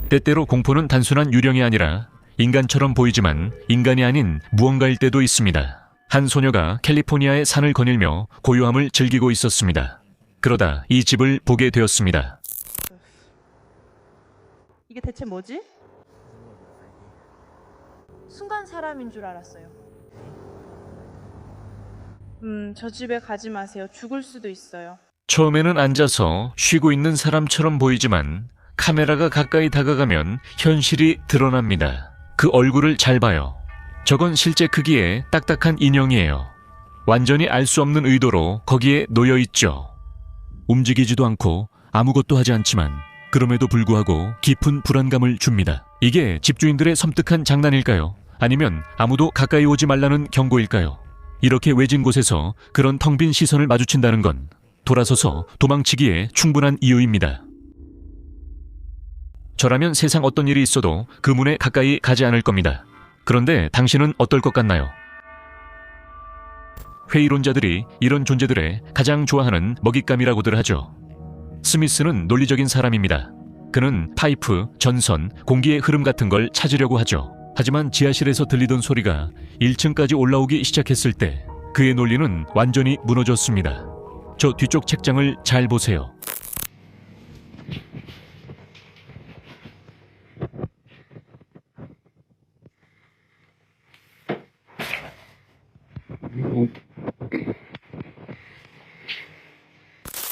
때때로 공포는 단순한 유령이 아니라 인간처럼 보이지만 인간이 아닌 무언가일 때도 있습니다. 한 소녀가 캘리포니아의 산을 거닐며 고요함을 즐기고 있었습니다. 그러다 이 집을 보게 되었습니다. 이게 대체 뭐지? 순간 사람인 줄 알았어요. 저 집에 가지 마세요. 죽을 수도 있어요. 처음에는 앉아서 쉬고 있는 사람처럼 보이지만 카메라가 가까이 다가가면 현실이 드러납니다. 그 얼굴을 잘 봐요. 저건 실제 크기의 딱딱한 인형이에요. 완전히 알 수 없는 의도로 거기에 놓여 있죠. 움직이지도 않고 아무것도 하지 않지만 그럼에도 불구하고 깊은 불안감을 줍니다. 이게 집주인들의 섬뜩한 장난일까요? 아니면 아무도 가까이 오지 말라는 경고일까요? 이렇게 외진 곳에서 그런 텅 빈 시선을 마주친다는 건 돌아서서 도망치기에 충분한 이유입니다. 저라면 세상 어떤 일이 있어도 그 문에 가까이 가지 않을 겁니다. 그런데 당신은 어떨 것 같나요? 회의론자들이 이런 존재들의 가장 좋아하는 먹잇감이라고들 하죠. 스미스는 논리적인 사람입니다. 그는 파이프, 전선, 공기의 흐름 같은 걸 찾으려고 하죠. 하지만 지하실에서 들리던 소리가 1층까지 올라오기 시작했을 때 그의 논리는 완전히 무너졌습니다. 저 뒤쪽 책장을 잘 보세요.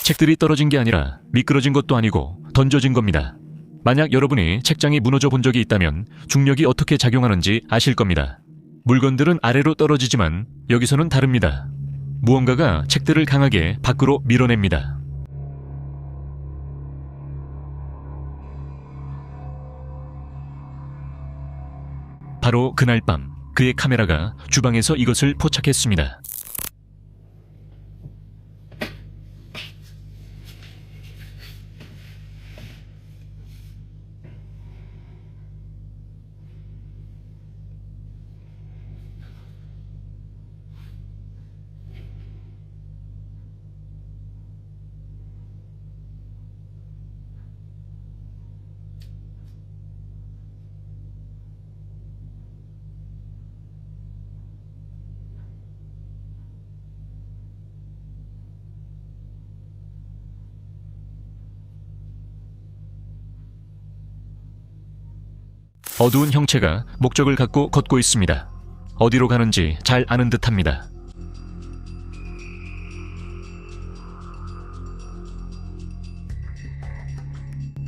책들이 떨어진 게 아니라 미끄러진 것도 아니고 던져진 겁니다. 만약 여러분이 책장이 무너져 본 적이 있다면 중력이 어떻게 작용하는지 아실 겁니다. 물건들은 아래로 떨어지지만 여기서는 다릅니다. 무언가가 책들을 강하게 밖으로 밀어냅니다. 바로 그날 밤 그의 카메라가 주방에서 이것을 포착했습니다. 어두운 형체가 목적을 갖고 걷고 있습니다. 어디로 가는지 잘 아는 듯합니다.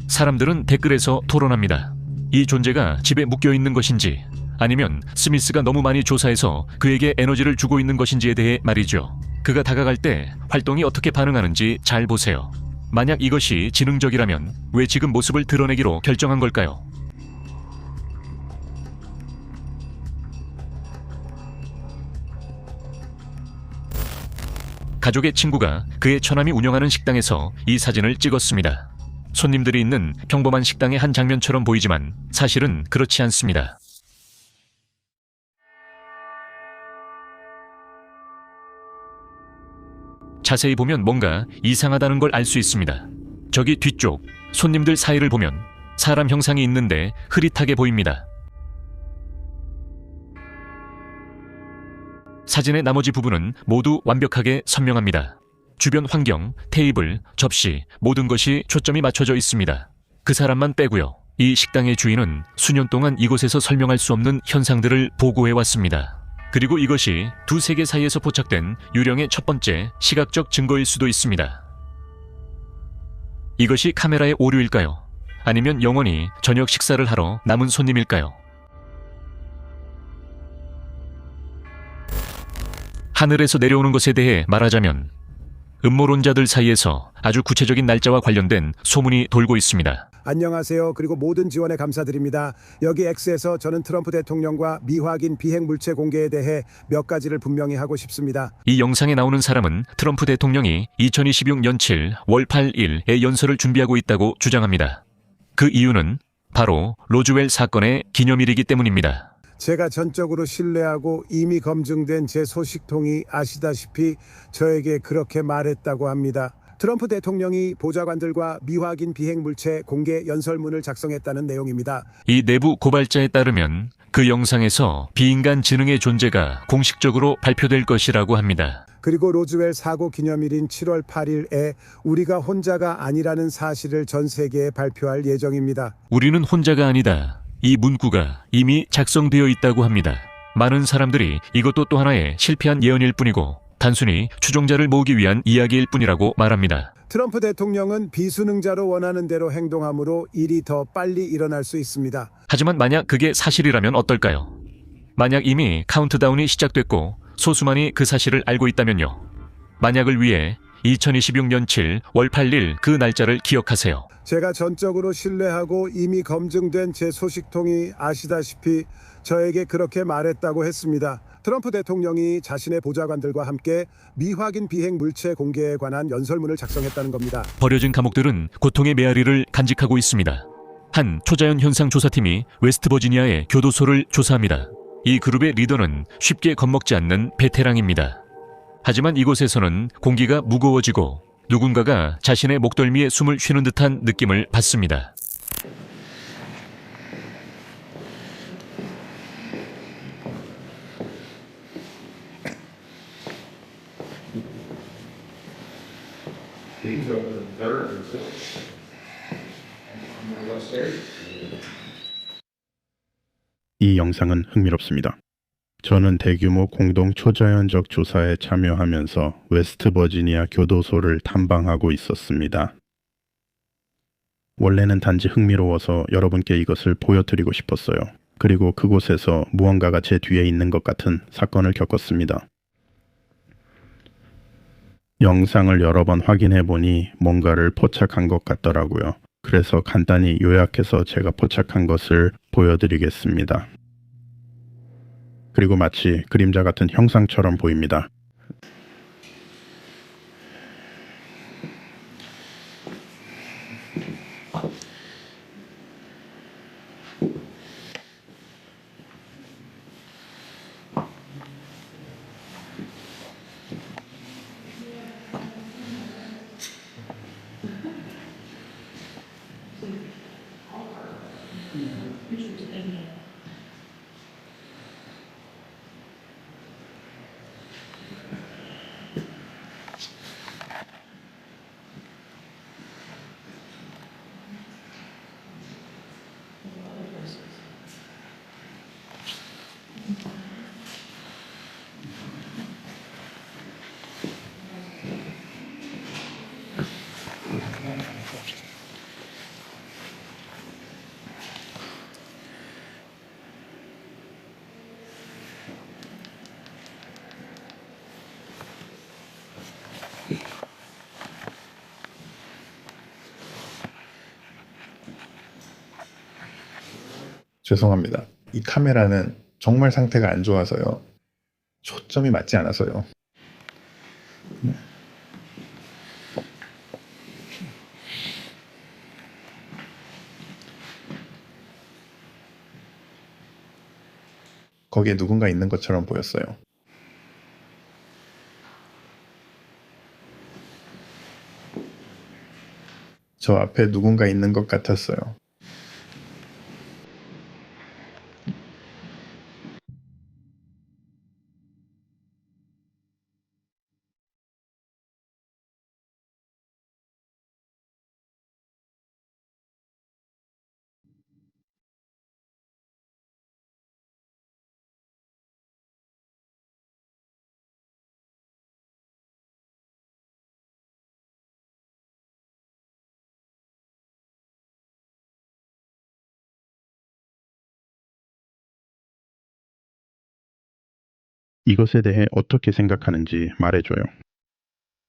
사람들은 댓글에서 토론합니다. 이 존재가 집에 묶여 있는 것인지 아니면 스미스가 너무 많이 조사해서 그에게 에너지를 주고 있는 것인지에 대해 말이죠. 그가 다가갈 때 활동이 어떻게 반응하는지 잘 보세요. 만약 이것이 지능적이라면 왜 지금 모습을 드러내기로 결정한 걸까요? 가족의 친구가 그의 처남이 운영하는 식당에서 이 사진을 찍었습니다. 손님들이 있는 평범한 식당의 한 장면처럼 보이지만 사실은 그렇지 않습니다. 자세히 보면 뭔가 이상하다는 걸 알 수 있습니다. 저기 뒤쪽 손님들 사이를 보면 사람 형상이 있는데 흐릿하게 보입니다. 사진의 나머지 부분은 모두 완벽하게 선명합니다. 주변 환경, 테이블, 접시 모든 것이 초점이 맞춰져 있습니다. 그 사람만 빼고요. 이 식당의 주인은 수년 동안 이곳에서 설명할 수 없는 현상들을 보고해왔습니다. 그리고 이것이 두 세계 사이에서 포착된 유령의 첫 번째 시각적 증거일 수도 있습니다. 이것이 카메라의 오류일까요? 아니면 영원히 저녁 식사를 하러 남은 손님일까요? 하늘에서 내려오는 것에 대해 말하자면 음모론자들 사이에서 아주 구체적인 날짜와 관련된 소문이 돌고 있습니다. 안녕하세요. 그리고 모든 지원에 감사드립니다. 여기 X에서 저는 트럼프 대통령과 미확인 비핵 물체 공개에 대해 몇 가지를 분명히 하고 싶습니다. 이 영상에 나오는 사람은 트럼프 대통령이 2026년 7월 8일에 연설을 준비하고 있다고 주장합니다. 그 이유는 바로 로즈웰 사건의 기념일이기 때문입니다. 제가 전적으로 신뢰하고 이미 검증된 제 소식통이 아시다시피 저에게 그렇게 말했다고 합니다. 트럼프 대통령이 보좌관들과 미확인 비행 물체 공개 연설문을 작성했다는 내용입니다. 이 내부 고발자에 따르면 그 영상에서 비인간 지능의 존재가 공식적으로 발표될 것이라고 합니다. 그리고 로즈웰 사고 기념일인 7월 8일에 우리가 혼자가 아니라는 사실을 전 세계에 발표할 예정입니다. 우리는 혼자가 아니다. 이 문구가 이미 작성되어 있다고 합니다. 많은 사람들이 이것도 또 하나의 실패한 예언일 뿐이고 단순히 추종자를 모으기 위한 이야기일 뿐이라고 말합니다. 트럼프 대통령은 비수능자로 원하는 대로 행동하므로 일이 더 빨리 일어날 수 있습니다. 하지만 만약 그게 사실이라면 어떨까요? 만약 이미 카운트다운이 시작됐고 소수만이 그 사실을 알고 있다면요. 만약을 위해 2026년 7월 8일 그 날짜를 기억하세요. 제가 전적으로 신뢰하고 이미 검증된 제 소식통이 아시다시피 저에게 그렇게 말했다고 했습니다. 트럼프 대통령이 자신의 보좌관들과 함께 미확인 비행 물체 공개에 관한 연설문을 작성했다는 겁니다. 버려진 감옥들은 고통의 메아리를 간직하고 있습니다. 한 초자연 현상 조사팀이 웨스트버지니아의 교도소를 조사합니다. 이 그룹의 리더는 쉽게 겁먹지 않는 베테랑입니다. 하지만 이곳에서는 공기가 무거워지고 누군가가 자신의 목덜미에 숨을 쉬는 듯한 느낌을 받습니다. These are the veterans. On the left side. 이 영상은 흥미롭습니다. 저는 대규모 공동 초자연적 조사에 참여하면서 웨스트버지니아 교도소를 탐방하고 있었습니다. 원래는 단지 흥미로워서 여러분께 이것을 보여드리고 싶었어요. 그리고 그곳에서 무언가가 제 뒤에 있는 것 같은 사건을 겪었습니다. 영상을 여러 번 확인해 보니 뭔가를 포착한 것 같더라고요. 그래서 간단히 요약해서 제가 포착한 것을 보여드리겠습니다. 그리고 마치 그림자 같은 형상처럼 보입니다. 죄송합니다. 이 카메라는 정말 상태가 안 좋아서요. 초점이 맞지 않아서요. 거기에 누군가 있는 것처럼 보였어요. 저 앞에 누군가 있는 것 같았어요. 이것에 대해 어떻게 생각하는지 말해줘요.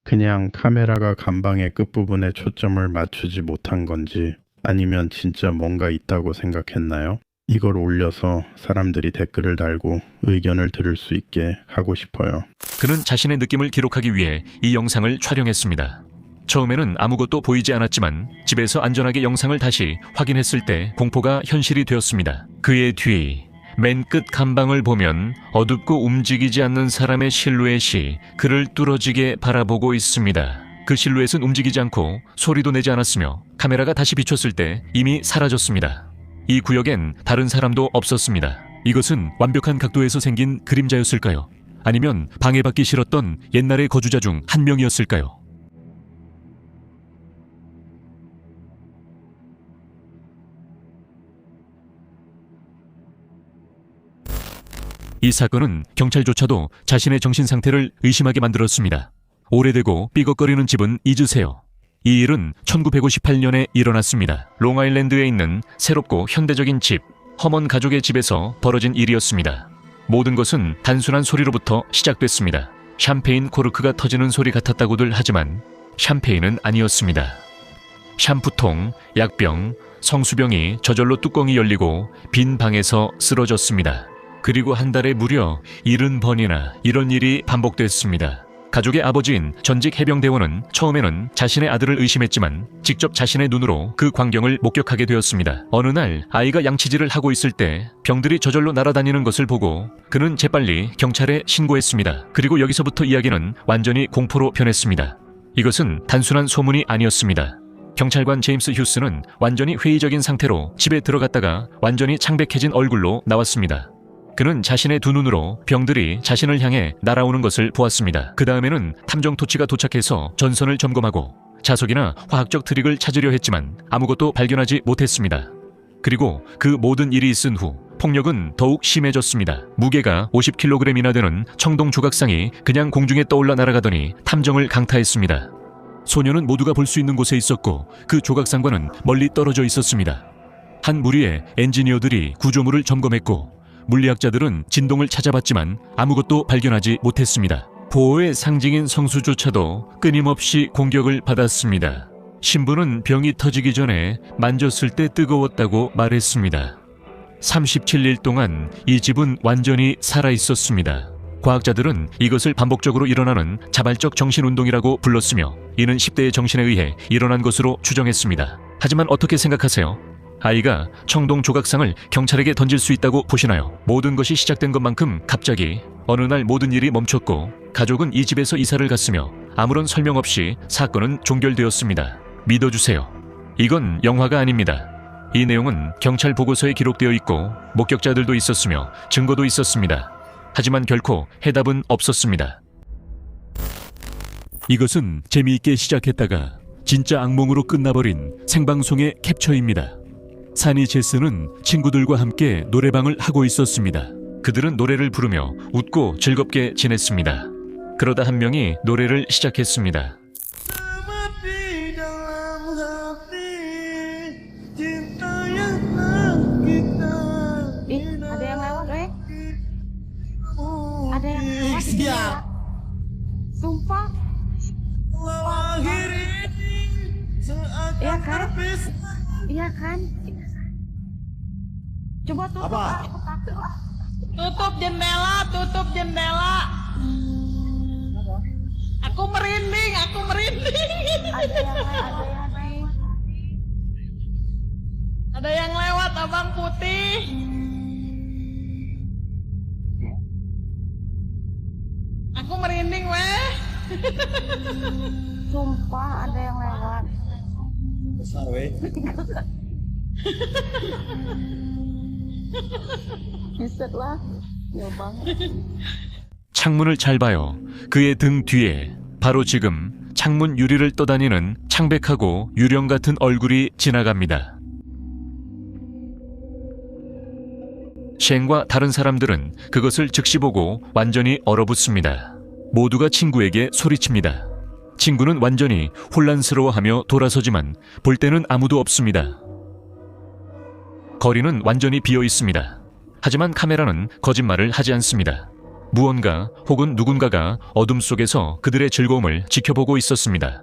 그냥 카메라가 감방의 끝부분에 초점을 맞추지 못한 건지 아니면 진짜 뭔가 있다고 생각했나요? 이걸 올려서 사람들이 댓글을 달고 의견을 들을 수 있게 하고 싶어요. 그는 자신의 느낌을 기록하기 위해 이 영상을 촬영했습니다. 처음에는 아무것도 보이지 않았지만 집에서 안전하게 영상을 다시 확인했을 때 공포가 현실이 되었습니다. 그의 뒤 맨 끝 감방을 보면 어둡고 움직이지 않는 사람의 실루엣이 그를 뚫어지게 바라보고 있습니다. 그 실루엣은 움직이지 않고 소리도 내지 않았으며 카메라가 다시 비췄을 때 이미 사라졌습니다. 이 구역엔 다른 사람도 없었습니다. 이것은 완벽한 각도에서 생긴 그림자였을까요? 아니면 방해받기 싫었던 옛날의 거주자 중 한 명이었을까요? 이 사건은 경찰조차도 자신의 정신 상태를 의심하게 만들었습니다. 오래되고 삐걱거리는 집은 잊으세요. 이 일은 1958년에 일어났습니다. 롱아일랜드에 있는 새롭고 현대적인 집, 허먼 가족의 집에서 벌어진 일이었습니다. 모든 것은 단순한 소리로부터 시작됐습니다. 샴페인 코르크가 터지는 소리 같았다고들 하지만 샴페인은 아니었습니다. 샴푸통, 약병, 성수병이 저절로 뚜껑이 열리고 빈 방에서 쓰러졌습니다. 그리고 한 달에 무려 70번이나 이런 일이 반복됐습니다. 가족의 아버지인 전직 해병대원은 처음에는 자신의 아들을 의심했지만 직접 자신의 눈으로 그 광경을 목격하게 되었습니다. 어느 날 아이가 양치질을 하고 있을 때 병들이 저절로 날아다니는 것을 보고 그는 재빨리 경찰에 신고했습니다. 그리고 여기서부터 이야기는 완전히 공포로 변했습니다. 이것은 단순한 소문이 아니었습니다. 경찰관 제임스 휴스는 완전히 회의적인 상태로 집에 들어갔다가 완전히 창백해진 얼굴로 나왔습니다. 그는 자신의 두 눈으로 병들이 자신을 향해 날아오는 것을 보았습니다. 그 다음에는 탐정 토치가 도착해서 전선을 점검하고 자석이나 화학적 트릭을 찾으려 했지만 아무것도 발견하지 못했습니다. 그리고 그 모든 일이 있은 후 폭력은 더욱 심해졌습니다. 무게가 50kg이나 되는 청동 조각상이 그냥 공중에 떠올라 날아가더니 탐정을 강타했습니다. 소녀는 모두가 볼 수 있는 곳에 있었고 그 조각상과는 멀리 떨어져 있었습니다. 한 무리의 엔지니어들이 구조물을 점검했고 물리학자들은 진동을 찾아봤지만 아무것도 발견하지 못했습니다. 보호의 상징인 성수조차도 끊임없이 공격을 받았습니다. 신부는 병이 터지기 전에 만졌을 때 뜨거웠다고 말했습니다. 37일 동안 이 집은 완전히 살아있었습니다. 과학자들은 이것을 반복적으로 일어나는 자발적 정신운동이라고 불렀으며 이는 10대의 정신에 의해 일어난 것으로 추정했습니다. 하지만 어떻게 생각하세요? 아이가 청동 조각상을 경찰에게 던질 수 있다고 보시나요? 모든 것이 시작된 것만큼 갑자기 어느 날 모든 일이 멈췄고 가족은 이 집에서 이사를 갔으며 아무런 설명 없이 사건은 종결되었습니다. 믿어주세요. 이건 영화가 아닙니다. 이 내용은 경찰 보고서에 기록되어 있고 목격자들도 있었으며 증거도 있었습니다. 하지만 결코 해답은 없었습니다. 이것은 재미있게 시작했다가 진짜 악몽으로 끝나버린 생방송의 캡처입니다. 사니 제스는 친구들과 함께 노래방을 하고 있었습니다. 그들은 노래를 부르며 웃고 즐겁게 지냈습니다. 그러다 한 명이 노래를 시작했습니다. Ada yang lewat, Rek? Ada yang lewat? Sumpah? Iya kan? Iya kan? Coba tutup. Apa? Tutup jendela, tutup jendela. Aku merinding, aku merinding. Ada yang lewat, Abang Putih. Aku merinding, weh. Sumpah ada yang lewat. Besar, weh. Buset lah. Ya banget. 창문을 잘 봐요. 그의 등 뒤에 바로 지금 창문 유리를 떠다니는 창백하고 유령 같은 얼굴이 지나갑니다. 쉔과 다른 사람들은 그것을 즉시 보고 완전히 얼어붙습니다. 모두가 친구에게 소리칩니다. 친구는 완전히 혼란스러워하며 돌아서지만 볼 때는 아무도 없습니다. 거리는 완전히 비어 있습니다. 하지만 카메라는 거짓말을 하지 않습니다. 무언가 혹은 누군가가 어둠 속에서 그들의 즐거움을 지켜보고 있었습니다.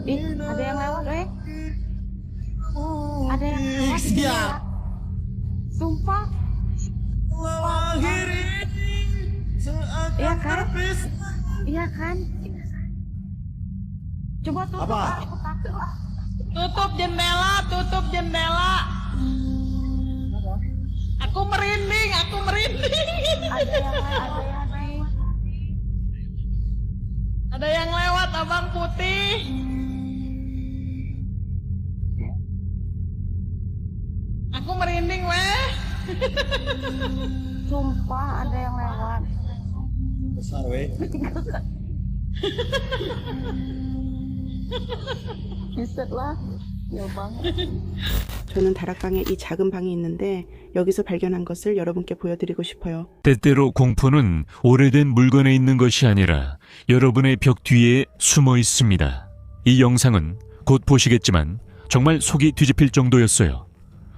Ih, ada yang lewat, Rek? Ada yang lewat? Sumpah? Iya kan? Iya kan? Coba tutup. Apa? Aku takut. Tutup jendela, tutup jendela. Aku merinding, aku merinding. Ada yang lain. Ada yang lewat abang putih. Aku merinding weh. Sumpah ada yang lewat. Besar weh. Buset lah. Ya banget. 저는 다락방에 이 작은 방이 있는데 여기서 발견한 것을 여러분께 보여드리고 싶어요. 때때로 공포는 오래된 물건에 있는 것이 아니라 여러분의 벽 뒤에 숨어 있습니다. 이 영상은 곧 보시겠지만 정말 속이 뒤집힐 정도였어요.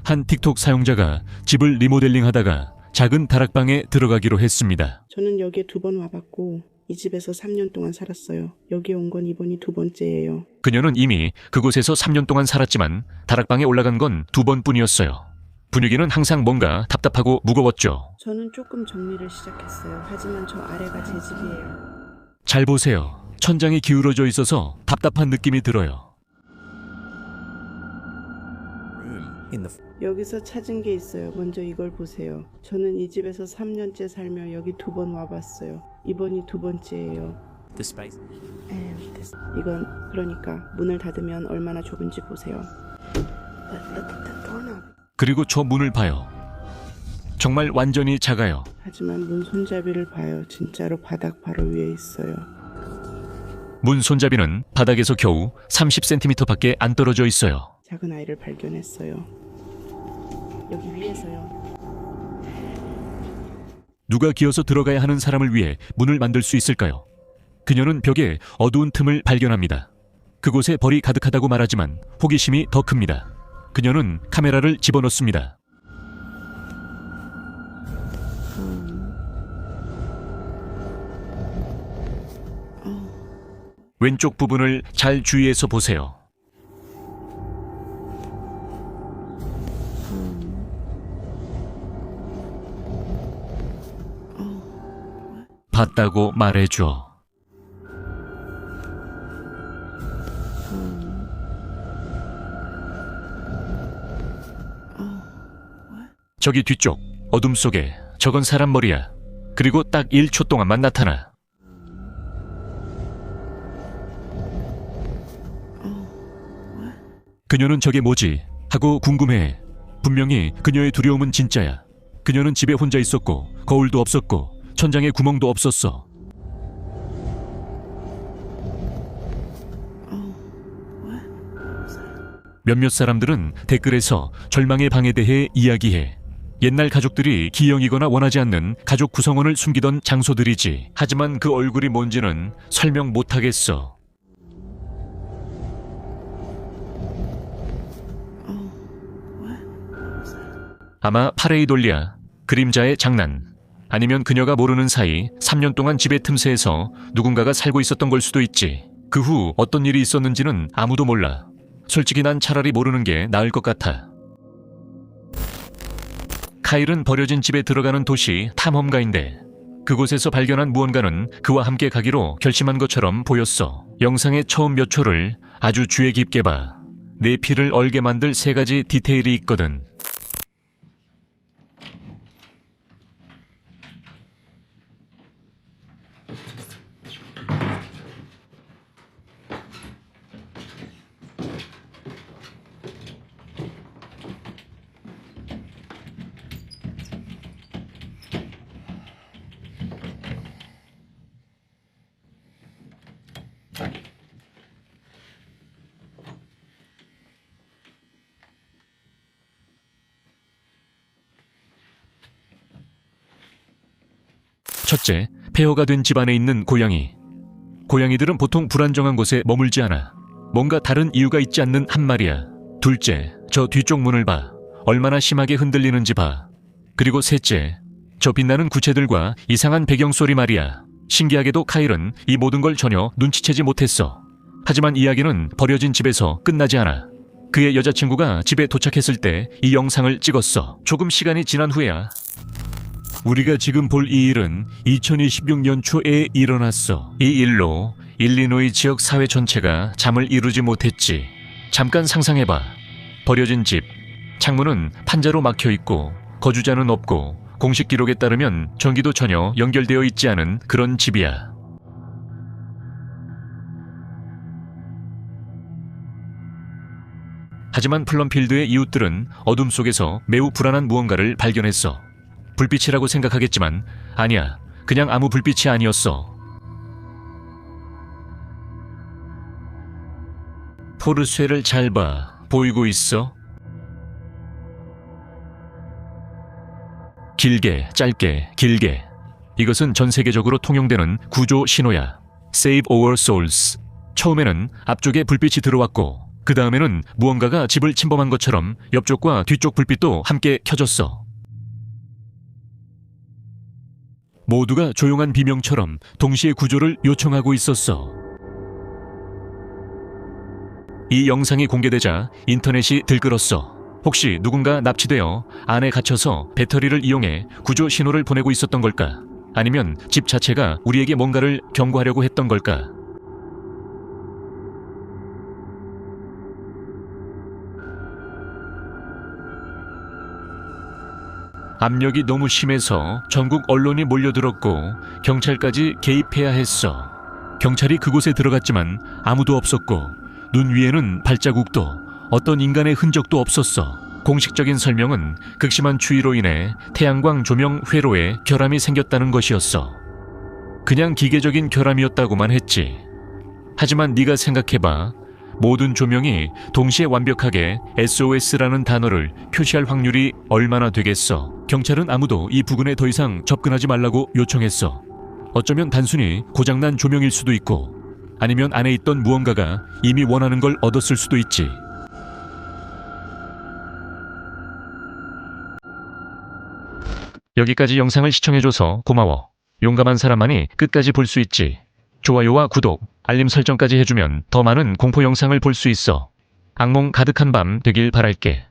한 틱톡 사용자가 집을 리모델링 하다가 작은 다락방에 들어가기로 했습니다. 저는 여기에 2번 와봤고 이 집에서 3년 동안 살았어요. 여기에 온 건 이번이 2번째예요. 그녀는 이미 그곳에서 3년 동안 살았지만 다락방에 올라간 건 2번뿐이었어요. 분위기는 항상 뭔가 답답하고 무거웠죠. 저는 조금 정리를 시작했어요. 하지만 저 아래가 제 집이에요. 잘 보세요. 천장이 기울어져 있어서 답답한 느낌이 들어요. 여기서 찾은 게 있어요. 먼저 이걸 보세요. 저는 이 집에서 3년째 살며 여기 2번 와봤어요. 이번이 2번째예요. 이건 그러니까 문을 닫으면 얼마나 좁은지 보세요. 그리고 저 문을 봐요. 정말 완전히 작아요. 하지만 문 손잡이를 봐요. 진짜로 바닥 바로 위에 있어요. 문 손잡이는 바닥에서 겨우 30cm 밖에 안 떨어져 있어요. 작은 아이를 발견했어요. 여기 위에서요. 누가 기어서 들어가야 하는 사람을 위해 문을 만들 수 있을까요? 그녀는 벽에 어두운 틈을 발견합니다. 그곳에 벌이 가득하다고 말하지만 호기심이 더 큽니다. 그녀는 카메라를 집어넣습니다. 왼쪽 부분을 잘 주의해서 보세요. 봤다고 말해줘. 저기 뒤쪽 어둠 속에 저건 사람 머리야. 그리고 딱 1초 동안만 나타나. 그녀는 저게 뭐지? 하고 궁금해해. 분명히 그녀의 두려움은 진짜야. 그녀는 집에 혼자 있었고 거울도 없었고 천장에 구멍도 없었어. 몇몇 사람들은 댓글에서 절망의 방에 대해 이야기해. 옛날 가족들이 기형이거나 원하지 않는 가족 구성원을 숨기던 장소들이지. 하지만 그 얼굴이 뭔지는 설명 못하겠어. 아마 파레이돌리아, 그림자의 장난, 아니면 그녀가 모르는 사이 3년 동안 집의 틈새에서 누군가가 살고 있었던 걸 수도 있지. 그 후 어떤 일이 있었는지는 아무도 몰라. 솔직히 난 차라리 모르는 게 나을 것 같아. 카일은 버려진 집에 들어가는 도시 탐험가인데 그곳에서 발견한 무언가는 그와 함께 가기로 결심한 것처럼 보였어. 영상의 처음 몇 초를 아주 주의 깊게 봐. 내 피를 얼게 만들 3가지 디테일이 있거든. 첫째, 폐허가 된 집안에 있는 고양이. 고양이들은 보통 불안정한 곳에 머물지 않아. 뭔가 다른 이유가 있지 않는 한 마리야. 둘째, 저 뒤쪽 문을 봐. 얼마나 심하게 흔들리는지 봐. 그리고 셋째, 저 빛나는 구체들과 이상한 배경 소리 말이야. 신기하게도 카일은 이 모든 걸 전혀 눈치채지 못했어. 하지만 이야기는 버려진 집에서 끝나지 않아. 그의 여자친구가 집에 도착했을 때 이 영상을 찍었어. 조금 시간이 지난 후에야. 우리가 지금 볼 이 일은 2026년 초에 일어났어. 이 일로 일리노이 지역 사회 전체가 잠을 이루지 못했지. 잠깐 상상해봐. 버려진 집, 창문은 판자로 막혀있고 거주자는 없고 공식 기록에 따르면 전기도 전혀 연결되어 있지 않은 그런 집이야. 하지만 플럼필드의 이웃들은 어둠 속에서 매우 불안한 무언가를 발견했어. 불빛이라고 생각하겠지만 아니야. 그냥 아무 불빛이 아니었어. 포르쉐를 잘 봐. 보이고 있어? 길게, 짧게, 길게. 이것은 전 세계적으로 통용되는 구조 신호야. Save our souls. 처음에는 앞쪽에 불빛이 들어왔고 그 다음에는 무언가가 집을 침범한 것처럼 옆쪽과 뒤쪽 불빛도 함께 켜졌어. 모두가 조용한 비명처럼 동시에 구조를 요청하고 있었어. 이 영상이 공개되자 인터넷이 들끓었어. 혹시 누군가 납치되어 안에 갇혀서 배터리를 이용해 구조 신호를 보내고 있었던 걸까? 아니면 집 자체가 우리에게 뭔가를 경고하려고 했던 걸까? 압력이 너무 심해서 전국 언론이 몰려들었고 경찰까지 개입해야 했어. 경찰이 그곳에 들어갔지만 아무도 없었고 눈 위에는 발자국도 어떤 인간의 흔적도 없었어. 공식적인 설명은 극심한 추위로 인해 태양광 조명 회로에 결함이 생겼다는 것이었어. 그냥 기계적인 결함이었다고만 했지. 하지만 네가 생각해봐. 모든 조명이 동시에 완벽하게 SOS라는 단어를 표시할 확률이 얼마나 되겠어. 경찰은 아무도 이 부근에 더 이상 접근하지 말라고 요청했어. 어쩌면 단순히 고장난 조명일 수도 있고 아니면 안에 있던 무언가가 이미 원하는 걸 얻었을 수도 있지. 여기까지 영상을 시청해줘서 고마워. 용감한 사람만이 끝까지 볼 수 있지. 좋아요와 구독, 알림 설정까지 해주면 더 많은 공포 영상을 볼 수 있어. 악몽 가득한 밤 되길 바랄게.